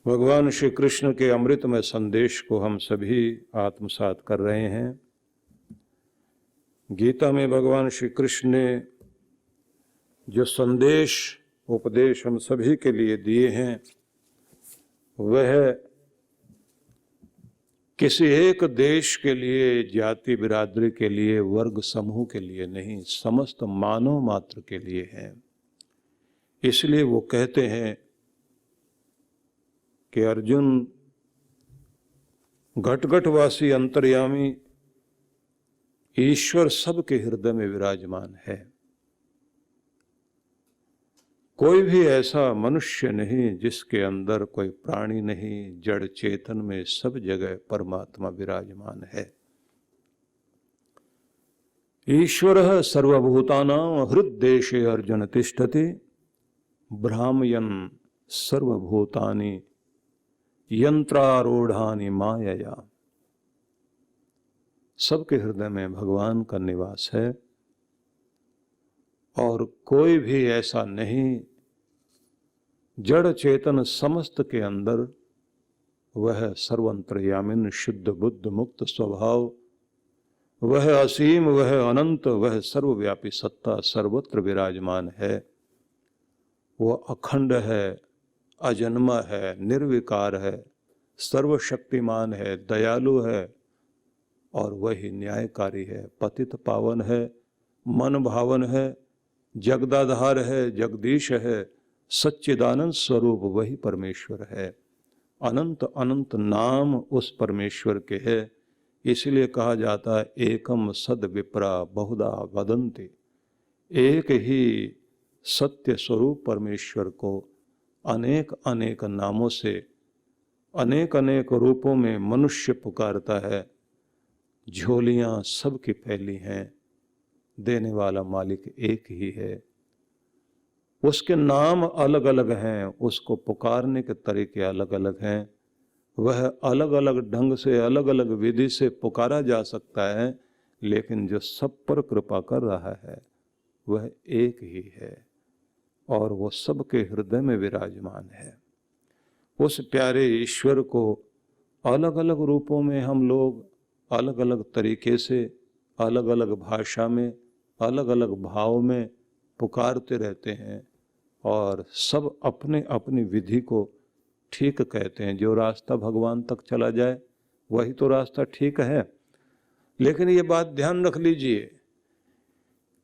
भगवान श्री कृष्ण के अमृतमय संदेश को हम सभी आत्मसात कर रहे हैं। गीता में भगवान श्री कृष्ण ने जो संदेश उपदेश हम सभी के लिए दिए हैं वह किसी एक देश के लिए, जाति बिरादरी के लिए, वर्ग समूह के लिए नहीं, समस्त मानव मात्र के लिए है। इसलिए वो कहते हैं कि अर्जुन, घटघटवासी अंतर्यामी ईश्वर सबके हृदय में विराजमान है। कोई भी ऐसा मनुष्य नहीं जिसके अंदर कोई प्राणी नहीं, जड़ चेतन में सब जगह परमात्मा विराजमान है। ईश्वरः सर्वभूतानां हृद्देशे अर्जुन तिष्ठति, भ्रामयन् सर्वभूतानि यंत्रारूढ़ानि मायया। सबके हृदय में भगवान का निवास है और कोई भी ऐसा नहीं जड़ चेतन समस्त के अंदर वह सर्वंतर्यामिन शुद्ध बुद्ध मुक्त स्वभाव, वह असीम, वह अनंत, वह सर्वव्यापी सत्ता सर्वत्र विराजमान है। वह अखंड है, अजन्मा है, निर्विकार है, सर्वशक्तिमान है, दयालु है और वही न्यायकारी है, पतित पावन है, मन भावन है, जगदाधार है, जगदीश है, सच्चिदानंद स्वरूप वही परमेश्वर है। अनंत अनंत नाम उस परमेश्वर के है। इसलिए कहा जाता है एकम सद विप्रा बहुधा वदन्ति। एक ही सत्य स्वरूप परमेश्वर को अनेक अनेक नामों से, अनेक अनेक रूपों में मनुष्य पुकारता है। झोलियां सबकी फैली हैं, देने वाला मालिक एक ही है। उसके नाम अलग अलग हैं, उसको पुकारने के तरीके अलग अलग हैं। वह अलग अलग ढंग से, अलग अलग विधि से पुकारा जा सकता है, लेकिन जो सब पर कृपा कर रहा है वह एक ही है और वो सबके हृदय में विराजमान है। उस प्यारे ईश्वर को अलग अलग रूपों में हम लोग अलग अलग तरीके से, अलग अलग भाषा में, अलग अलग भाव में पुकारते रहते हैं और सब अपने अपनी विधि को ठीक कहते हैं। जो रास्ता भगवान तक चला जाए वही तो रास्ता ठीक है। लेकिन ये बात ध्यान रख लीजिए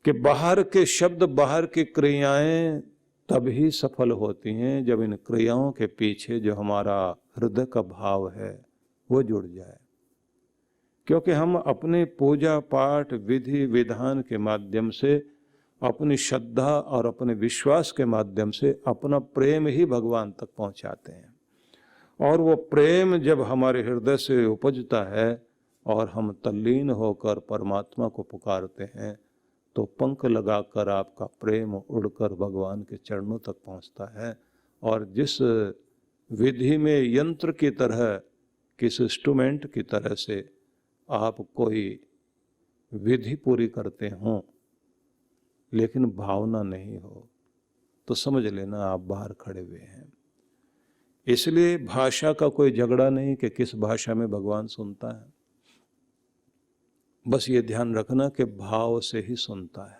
कि बाहर के शब्द, बाहर की क्रियाएं तभी सफल होती हैं जब इन क्रियाओं के पीछे जो हमारा हृदय का भाव है वो जुड़ जाए। क्योंकि हम अपने पूजा पाठ विधि विधान के माध्यम से, अपनी श्रद्धा और अपने विश्वास के माध्यम से अपना प्रेम ही भगवान तक पहुंचाते हैं। और वो प्रेम जब हमारे हृदय से उपजता है और हम तल्लीन होकर परमात्मा को पुकारते हैं तो पंख लगाकर आपका प्रेम उड़कर भगवान के चरणों तक पहुंचता है। और जिस विधि में यंत्र की तरह, किस इंस्ट्रूमेंट की तरह से आप कोई विधि पूरी करते हों लेकिन भावना नहीं हो तो समझ लेना आप बाहर खड़े हुए हैं। इसलिए भाषा का कोई झगड़ा नहीं कि किस भाषा में भगवान सुनता है। बस ये ध्यान रखना कि भाव से ही सुनता है।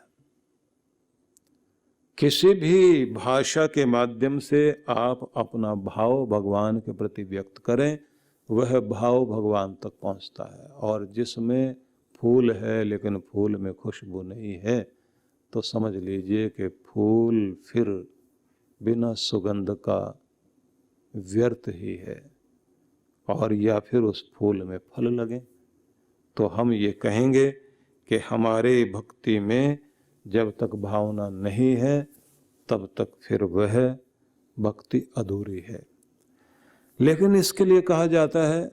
किसी भी भाषा के माध्यम से आप अपना भाव भगवान के प्रति व्यक्त करें, वह भाव भगवान तक पहुंचता है। और जिसमें फूल है लेकिन फूल में खुशबू नहीं है तो समझ लीजिए कि फूल फिर बिना सुगंध का व्यर्थ ही है। और या फिर उस फूल में फल लगे तो हम ये कहेंगे कि हमारे भक्ति में जब तक भावना नहीं है तब तक फिर वह भक्ति अधूरी है। लेकिन इसके लिए कहा जाता है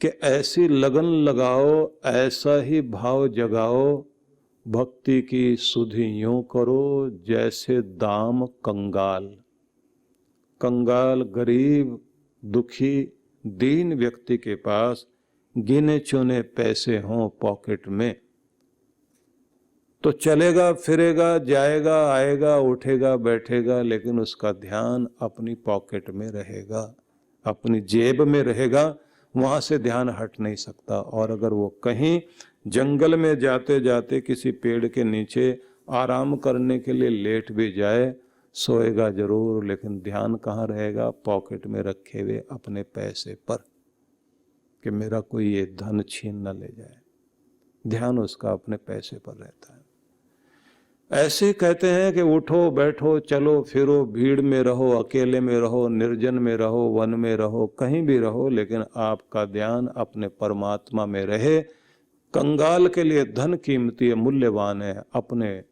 कि ऐसी लगन लगाओ, ऐसा ही भाव जगाओ, भक्ति की सुधि यूं करो जैसे दाम कंगाल। कंगाल, गरीब, दुखी, दीन व्यक्ति के पास गिने चुने पैसे हों पॉकेट में तो चलेगा फिरेगा, जाएगा आएगा, उठेगा बैठेगा, लेकिन उसका ध्यान अपनी पॉकेट में रहेगा। अपनी जेब में रहेगा, वहां से ध्यान हट नहीं सकता। और अगर वो कहीं जंगल में जाते जाते किसी पेड़ के नीचे आराम करने के लिए लेट भी जाए, सोएगा जरूर, लेकिन ध्यान कहाँ रहेगा? पॉकेट में रखे हुए अपने पैसे पर, कि मेरा कोई ये धन छीन न ले जाए। ध्यान उसका अपने पैसे पर रहता है। ऐसे कहते हैं कि उठो बैठो चलो फिरो, भीड़ में रहो, अकेले में रहो, निर्जन में रहो, वन में रहो, कहीं भी रहो, लेकिन आपका ध्यान अपने परमात्मा में रहे। कंगाल के लिए धन कीमती है, मूल्यवान है, अपने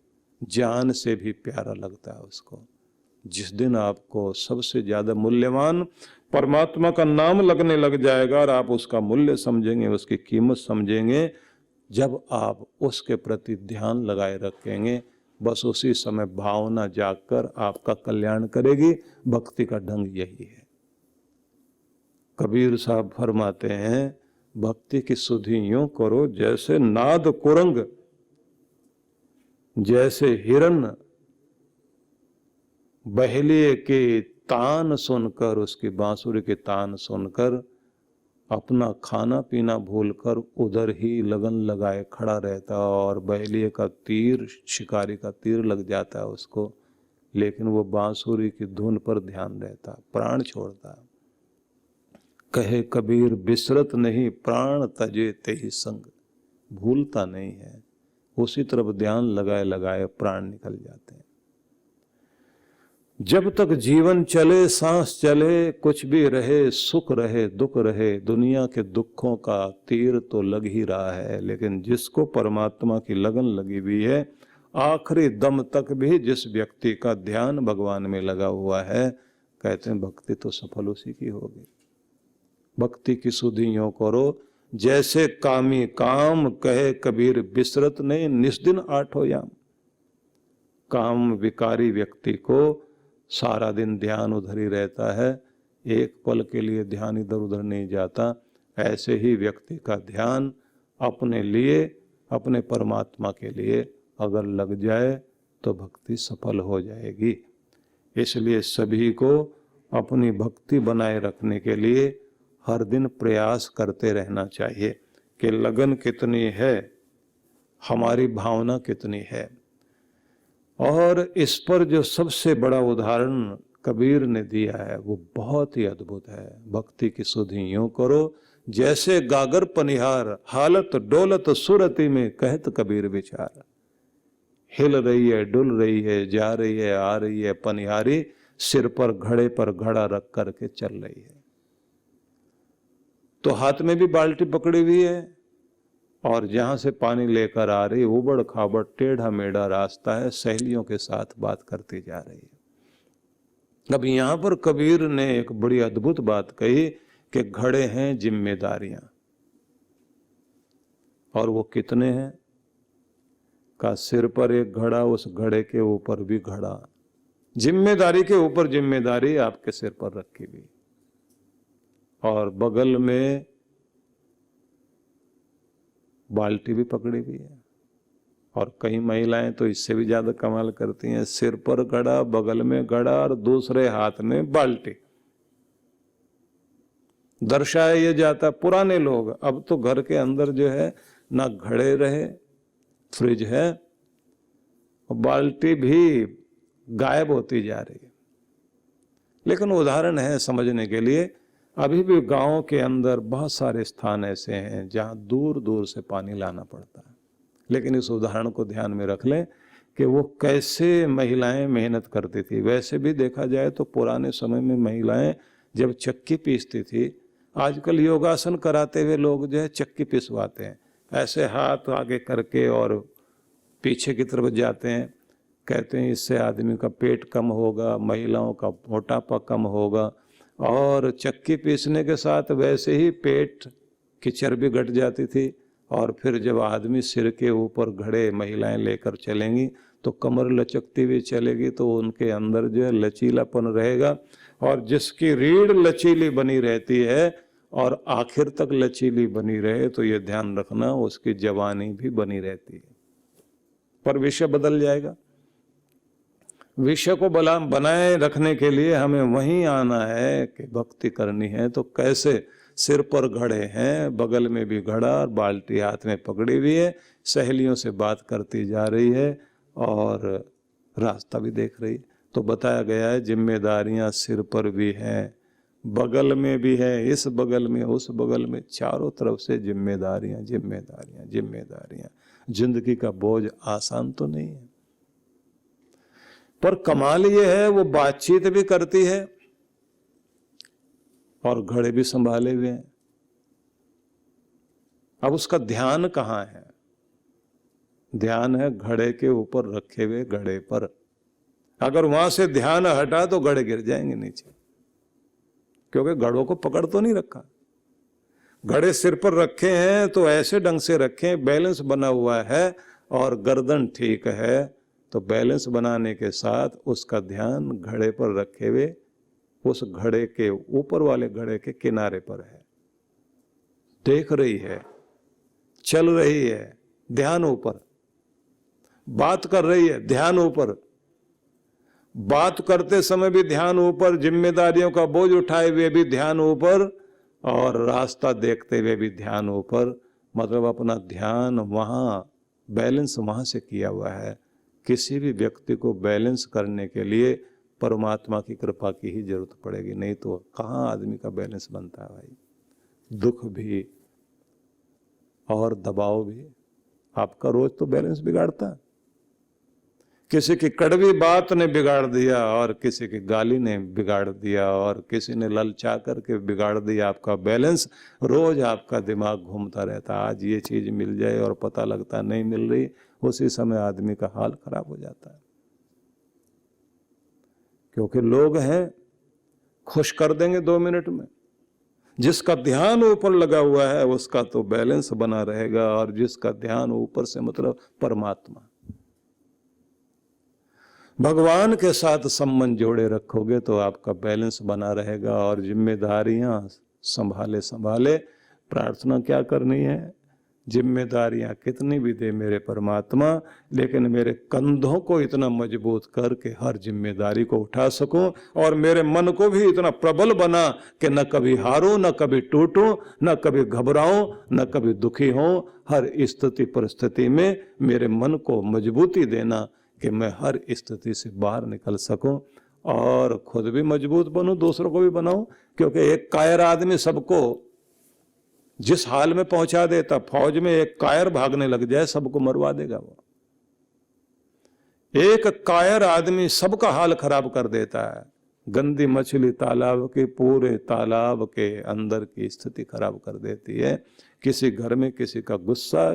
जान से भी प्यारा लगता है उसको। जिस दिन आपको सबसे ज्यादा मूल्यवान परमात्मा का नाम लगने लग जाएगा और आप उसका मूल्य समझेंगे, उसकी कीमत समझेंगे, जब आप उसके प्रति ध्यान लगाए रखेंगे, बस उसी समय भावना जागकर आपका कल्याण करेगी। भक्ति का ढंग यही है। कबीर साहब फरमाते हैं, भक्ति की सुधि यूं करो जैसे नाद कुरंग, जैसे हिरन बहेलिए के तान सुनकर, उसकी बांसुरी के तान सुनकर अपना खाना पीना भूलकर उधर ही लगन लगाए खड़ा रहता, और बहेलिए का तीर, शिकारी का तीर लग जाता है उसको, लेकिन वो बांसुरी की धुन पर ध्यान रहता, प्राण छोड़ता। कहे कबीर बिसरत नहीं, प्राण तजे तेहि संग, भूलता नहीं है, उसी तरफ ध्यान लगाए लगाए प्राण निकल जाते हैं। जब तक जीवन चले, सांस चले, कुछ भी रहे, सुख रहे दुख रहे, दुनिया के दुखों का तीर तो लग ही रहा है, लेकिन जिसको परमात्मा की लगन लगी हुई है, आखिरी दम तक भी जिस व्यक्ति का ध्यान भगवान में लगा हुआ है, कहते हैं भक्ति तो सफल उसी की होगी। भक्ति की सुधि यूं करो जैसे कामी काम, कहे कबीर बिसरत नहीं, निस्दिन आठो याम। काम विकारी व्यक्ति को सारा दिन ध्यान उधर ही रहता है, एक पल के लिए ध्यान इधर उधर नहीं जाता। ऐसे ही व्यक्ति का ध्यान अपने लिए, अपने परमात्मा के लिए अगर लग जाए तो भक्ति सफल हो जाएगी। इसलिए सभी को अपनी भक्ति बनाए रखने के लिए हर दिन प्रयास करते रहना चाहिए कि लगन कितनी है, हमारी भावना कितनी है। और इस पर जो सबसे बड़ा उदाहरण कबीर ने दिया है वो बहुत ही अद्भुत है। भक्ति की सुधि यूं करो जैसे गागर पनिहार, हालत डोलत सुरति में कहत कबीर विचार। हिल रही है, डुल रही है, जा रही है, आ रही है पनिहारी, सिर पर घड़े पर घड़ा रख करके चल रही है। तो हाथ में भी बाल्टी पकड़ी हुई है, और जहां से पानी लेकर आ रही, उबड़ खाबड़ टेढ़ा मेढ़ा रास्ता है, सहेलियों के साथ बात करती जा रही है। अब यहां पर कबीर ने एक बड़ी अद्भुत बात कही कि घड़े हैं जिम्मेदारियां, और वो कितने हैं? का सिर पर एक घड़ा, उस घड़े के ऊपर भी घड़ा, जिम्मेदारी के ऊपर जिम्मेदारी आपके सिर पर रखी हुई, और बगल में बाल्टी भी पकड़ी हुई है। और कई महिलाएं तो इससे भी ज्यादा कमाल करती हैं, सिर पर घड़ा, बगल में घड़ा और दूसरे हाथ में बाल्टी। दर्शाया ये जाता, पुराने लोग, अब तो घर के अंदर जो है ना घड़े रहे, फ्रिज है, और बाल्टी भी गायब होती जा रही है। लेकिन उदाहरण है समझने के लिए, अभी भी गांव के अंदर बहुत सारे स्थान ऐसे हैं जहां दूर दूर से पानी लाना पड़ता है। लेकिन इस उदाहरण को ध्यान में रख लें कि वो कैसे महिलाएं मेहनत करती थी। वैसे भी देखा जाए तो पुराने समय में महिलाएं जब चक्की पीसती थी, आजकल योगासन कराते हुए लोग जो है चक्की पिसवाते हैं, ऐसे हाथ आगे करके और पीछे की तरफ जाते हैं। कहते हैं इससे आदमी का पेट कम होगा, महिलाओं का मोटापा कम होगा, और चक्की पीसने के साथ वैसे ही पेट की चर्बी घट जाती थी। और फिर जब आदमी सिर के ऊपर घड़े महिलाएं लेकर चलेंगी तो कमर लचकती हुई चलेगी, तो उनके अंदर जो है लचीलापन रहेगा, और जिसकी रीढ़ लचीली बनी रहती है और आखिर तक लचीली बनी रहे, तो ये ध्यान रखना उसकी जवानी भी बनी रहती है। पर विषय बदल जाएगा। विषय को बनाए रखने के लिए हमें वहीं आना है कि भक्ति करनी है। तो कैसे? सिर पर घड़े हैं, बगल में भी घड़ा और बाल्टी हाथ में पकड़ी हुई है, सहेलियों से बात करती जा रही है और रास्ता भी देख रही है। तो बताया गया है जिम्मेदारियां सिर पर भी हैं, बगल में भी है, इस बगल में, उस बगल में, चारों तरफ से जिम्मेदारियां जिम्मेदारियां जिम्मेदारियां। जिंदगी का बोझ आसान तो नहीं है, पर कमाल ये है वो बातचीत भी करती है और घड़े भी संभाले हुए हैं। अब उसका ध्यान कहां है? ध्यान है घड़े के ऊपर रखे हुए घड़े पर। अगर वहां से ध्यान हटा तो घड़े गिर जाएंगे नीचे, क्योंकि घड़ों को पकड़ तो नहीं रखा। घड़े सिर पर रखे हैं तो ऐसे ढंग से रखें, बैलेंस बना हुआ है और गर्दन ठीक है, तो बैलेंस बनाने के साथ उसका ध्यान घड़े पर रखे हुए उस घड़े के ऊपर वाले घड़े के किनारे पर है। देख रही है, चल रही है, ध्यान ऊपर। बात कर रही है, ध्यान ऊपर। बात करते समय भी ध्यान ऊपर, जिम्मेदारियों का बोझ उठाए हुए भी ध्यान ऊपर, और रास्ता देखते हुए भी ध्यान ऊपर। मतलब अपना ध्यान वहां, बैलेंस वहां से किया हुआ है। किसी भी व्यक्ति को बैलेंस करने के लिए परमात्मा की कृपा की ही जरूरत पड़ेगी, नहीं तो कहाँ आदमी का बैलेंस बनता है भाई। दुख भी और दबाव भी आपका रोज तो बैलेंस बिगाड़ता है। किसी की कड़वी बात ने बिगाड़ दिया, और किसी की गाली ने बिगाड़ दिया, और किसी ने ललचा करके बिगाड़ दिया आपका बैलेंस। रोज आपका दिमाग घूमता रहता, आज ये चीज मिल जाए, और पता लगता नहीं मिल रही। उसी समय आदमी का हाल खराब हो जाता है, क्योंकि लोग हैं खुश कर देंगे 2 मिनट में। जिसका ध्यान ऊपर लगा हुआ है उसका तो बैलेंस बना रहेगा, और जिसका ध्यान ऊपर से मतलब परमात्मा, भगवान के साथ संबंध जोड़े रखोगे तो आपका बैलेंस बना रहेगा। और जिम्मेदारियां संभाले संभाले प्रार्थना क्या करनी है? जिम्मेदारियां कितनी भी दे मेरे परमात्मा, लेकिन मेरे कंधों को इतना मजबूत कर के हर जिम्मेदारी को उठा सकूं, और मेरे मन को भी इतना प्रबल बना कि न कभी हारूं, न कभी टूटूं, न कभी घबराऊं, न कभी दुखी हों। हर स्थिति परिस्थिति में मेरे मन को मजबूती देना कि मैं हर स्थिति से बाहर निकल सकूं, और खुद भी मजबूत बनूं, दूसरों को भी बनाऊं। क्योंकि एक कायर आदमी सबको जिस हाल में पहुंचा देता, फौज में एक कायर भागने लग जाए सबको मरवा देगा वो। एक कायर आदमी सबका हाल खराब कर देता है। गंदी मछली तालाब के, पूरे तालाब के अंदर की स्थिति खराब कर देती है। किसी घर में किसी का गुस्सा,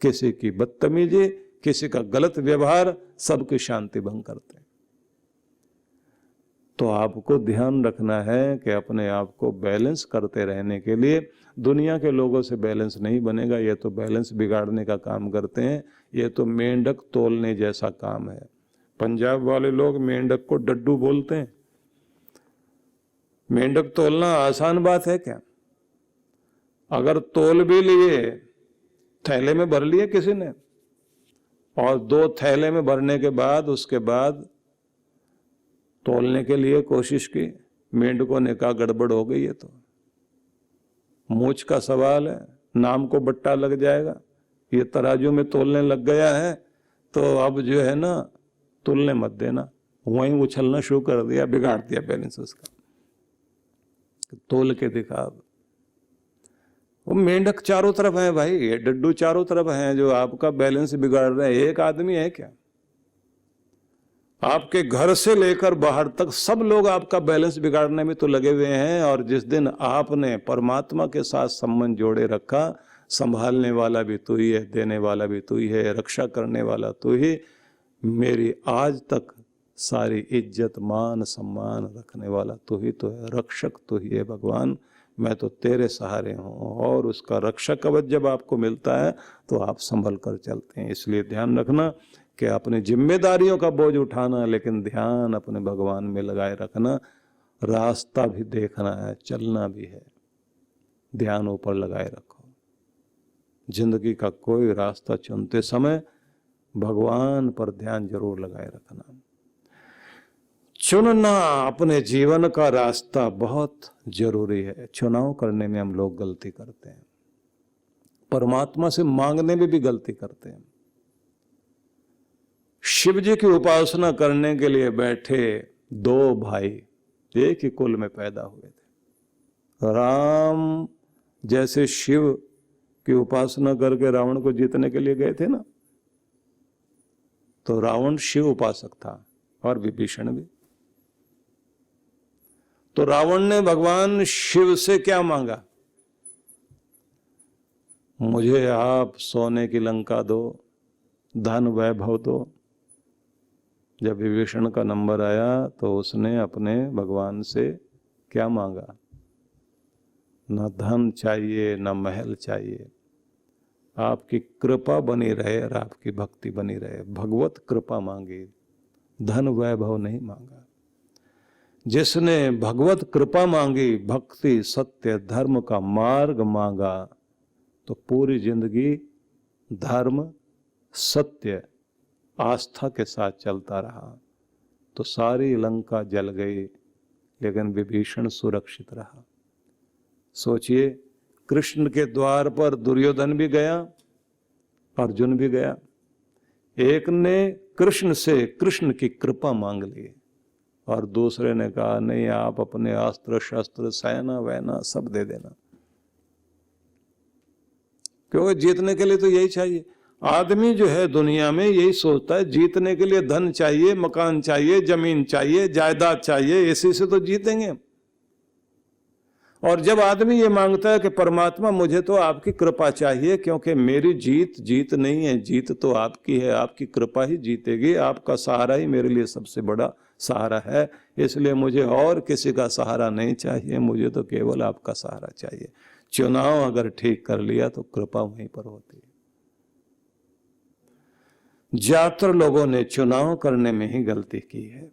किसी की बदतमीजी, किसी का गलत व्यवहार, सबकी शांति भंग करते हैं। तो आपको ध्यान रखना है कि अपने आप को बैलेंस करते रहने के लिए, दुनिया के लोगों से बैलेंस नहीं बनेगा। ये तो बैलेंस बिगाड़ने का काम करते हैं, ये तो मेंढक तोलने जैसा काम है। पंजाब वाले लोग मेंढक को डड्डू बोलते हैं। मेंढक तोलना आसान बात है क्या? अगर तोल भी लिए, थैले में भर लिए किसी ने, और 2 थैले में भरने के बाद उसके बाद तोलने के लिए कोशिश की, मेंढकों ने कहा गड़बड़ हो गई है, तो मूछ का सवाल है, नाम को बट्टा लग जाएगा। ये तराजू में तोलने लग गया है तो अब जो है ना, तुलने मत देना। वहीं उछलना शुरू कर दिया, बिगाड़ दिया बैलेंस उसका। तोल के दिखा। वो मेंढक चारों तरफ है भाई, ये डड्डू चारों तरफ हैं जो आपका बैलेंस बिगाड़ रहे हैं। एक आदमी है क्या? आपके घर से लेकर बाहर तक सब लोग आपका बैलेंस बिगाड़ने में तो लगे हुए हैं। और जिस दिन आपने परमात्मा के साथ संबंध जोड़े रखा, संभालने वाला भी तू ही है, देने वाला भी तू ही है, रक्षा करने वाला तू ही, मेरी आज तक सारी इज्जत मान सम्मान रखने वाला तू ही तो है, रक्षक तू ही है भगवान। मैं तो तेरे सहारे हूँ। और उसका रक्षक कवच जब आपको मिलता है तो आप संभल कर चलते हैं। इसलिए ध्यान रखना कि अपनी जिम्मेदारियों का बोझ उठाना, लेकिन ध्यान अपने भगवान में लगाए रखना। रास्ता भी देखना है, चलना भी है, ध्यान ऊपर लगाए रखो। जिंदगी का कोई रास्ता चुनते समय भगवान पर ध्यान जरूर लगाए रखना। चुनना अपने जीवन का रास्ता बहुत जरूरी है। चुनाव करने में हम लोग गलती करते हैं, परमात्मा से मांगने में भी गलती करते हैं। शिव जी की उपासना करने के लिए बैठे दो भाई एक ही कुल में पैदा हुए थे। राम जैसे शिव की उपासना करके रावण को जीतने के लिए गए थे ना, तो रावण शिव उपासक था और विभीषण भी। तो रावण ने भगवान शिव से क्या मांगा? मुझे आप सोने की लंका दो, धन वैभव दो। जब विभीषण का नंबर आया तो उसने अपने भगवान से क्या मांगा? न धन चाहिए, न महल चाहिए, आपकी कृपा बनी रहे और आपकी भक्ति बनी रहे। भगवत कृपा मांगी, धन वैभव नहीं मांगा। जिसने भगवत कृपा मांगी, भक्ति सत्य धर्म का मार्ग मांगा, तो पूरी जिंदगी धर्म सत्य आस्था के साथ चलता रहा। तो सारी लंका जल गई, लेकिन विभीषण सुरक्षित रहा। सोचिए, कृष्ण के द्वार पर दुर्योधन भी गया, अर्जुन भी गया। एक ने कृष्ण से कृष्ण की कृपा मांग ली और दूसरे ने कहा नहीं, आप अपने अस्त्र शस्त्र सेना वैना सब दे देना, क्योंकि जीतने के लिए तो यही चाहिए। आदमी जो है दुनिया में यही सोचता है, जीतने के लिए धन चाहिए, मकान चाहिए, जमीन चाहिए, जायदाद चाहिए, इसी से तो जीतेंगे। और जब आदमी ये मांगता है कि परमात्मा मुझे तो आपकी कृपा चाहिए, क्योंकि मेरी जीत नहीं है, जीत तो आपकी है, आपकी कृपा ही जीतेगी, आपका सहारा ही मेरे लिए सबसे बड़ा सहारा है, इसलिए मुझे और किसी का सहारा नहीं चाहिए, मुझे तो केवल आपका सहारा चाहिए। चुनाव अगर ठीक कर लिया तो कृपा वहीं पर होती है। ज्यादातर लोगों ने चुनाव करने में ही गलती की है।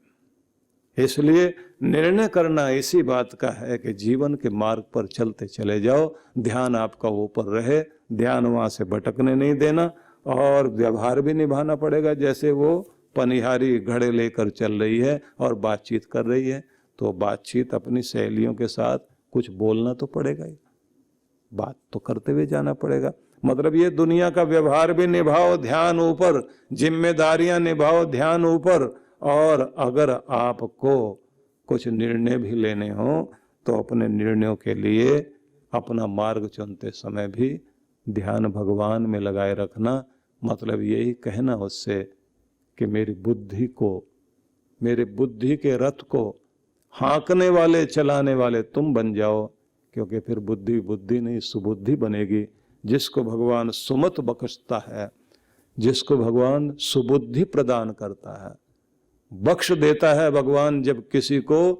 इसलिए निर्णय करना इसी बात का है कि जीवन के मार्ग पर चलते चले जाओ, ध्यान आपका ऊपर रहे, ध्यान वहां से भटकने नहीं देना, और व्यवहार भी निभाना पड़ेगा। जैसे वो पनिहारी घड़े लेकर चल रही है और बातचीत कर रही है, तो बातचीत अपनी सहेलियों के साथ कुछ बोलना तो पड़ेगा ही, बात तो करते हुए जाना पड़ेगा। मतलब ये दुनिया का व्यवहार भी निभाओ, ध्यान ऊपर, जिम्मेदारियां निभाओ, ध्यान ऊपर। और अगर आपको कुछ निर्णय भी लेने हो तो अपने निर्णयों के लिए अपना मार्ग चुनते समय भी ध्यान भगवान में लगाए रखना। मतलब यही कहना उससे कि मेरी बुद्धि को, मेरे बुद्धि के रथ को हाँकने वाले चलाने वाले तुम बन जाओ, क्योंकि फिर बुद्धि बुद्धि नहीं सुबुद्धि बनेगी। जिसको भगवान सुमत बख्शता है, जिसको भगवान सुबुद्धि प्रदान करता है, बख्श देता है भगवान, जब किसी को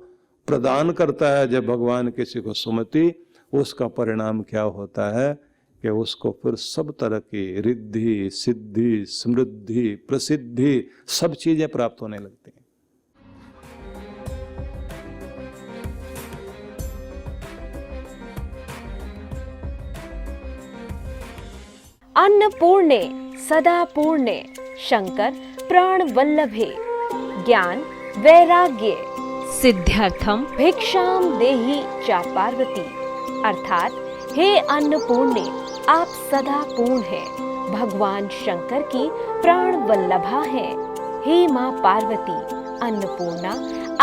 प्रदान करता है, जब भगवान किसी को सुमति, उसका परिणाम क्या होता है कि उसको फिर सब तरह की रिद्धि सिद्धि समृद्धि प्रसिद्धि सब चीजें प्राप्त होने लगती हैं। अन्नपूर्णे सदा पूर्णे शंकर प्राण वल्लभे ज्ञान वैराग्य सिद्ध्यर्थम भिक्षाम देहि चा पार्वती। अर्थात हे अन्नपूर्णे, आप सदा पूर्ण हैं, भगवान शंकर की प्राण वल्लभा हैं। हे माँ पार्वती अन्नपूर्णा,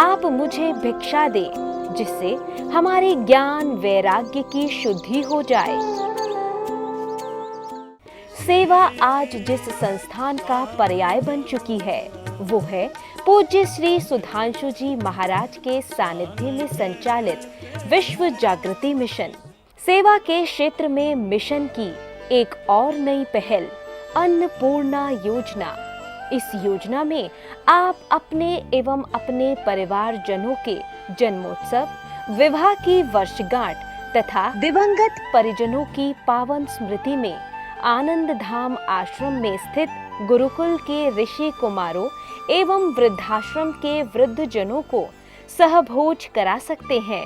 आप मुझे भिक्षा दे, जिससे हमारे ज्ञान वैराग्य की शुद्धि हो जाए। सेवा आज जिस संस्थान का पर्याय बन चुकी है, वो है पूज्य श्री सुधांशु जी महाराज के सानिध्य में संचालित विश्व जागृति मिशन। सेवा के क्षेत्र में मिशन की एक और नई पहल अन्नपूर्णा योजना। इस योजना में आप अपने एवं अपने परिवारजनों के जन्मोत्सव, विवाह की वर्षगांठ तथा दिवंगत परिजनों की पावन स्मृति में आनंद धाम आश्रम में स्थित गुरुकुल के ऋषि कुमारों एवं वृद्धाश्रम के वृद्धजनों को सहभोज करा सकते हैं।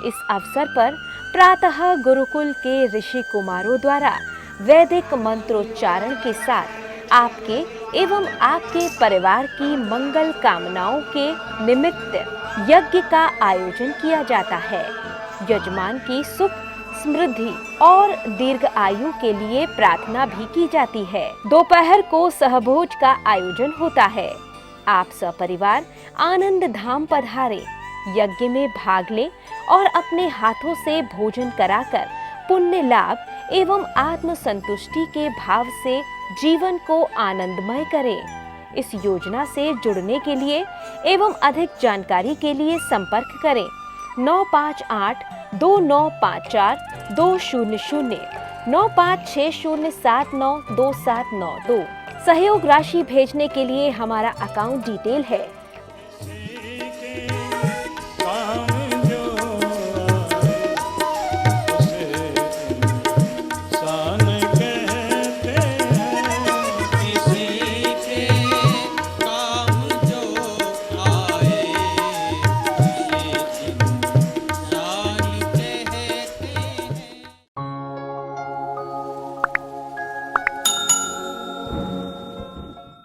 इस अवसर पर प्रातः गुरुकुल के ऋषि कुमारों द्वारा वैदिक मंत्रोच्चारण के साथ आपके एवं आपके परिवार की मंगल कामनाओं के निमित्त यज्ञ का आयोजन किया जाता है। यजमान की सुख, समृद्धि और दीर्घ आयु के लिए प्रार्थना भी की जाती है। दोपहर को सहभोज का आयोजन होता है। आप सपरिवार आनंद धाम पधारे, यज्ञ में भाग लें और अपने हाथों से भोजन कराकर पुण्य लाभ एवं आत्म संतुष्टि के भाव से जीवन को आनंदमय करें। इस योजना से जुड़ने के लिए एवं अधिक जानकारी के लिए संपर्क करें 9582954200 9560792792। सहयोग राशि भेजने के लिए हमारा अकाउंट डिटेल है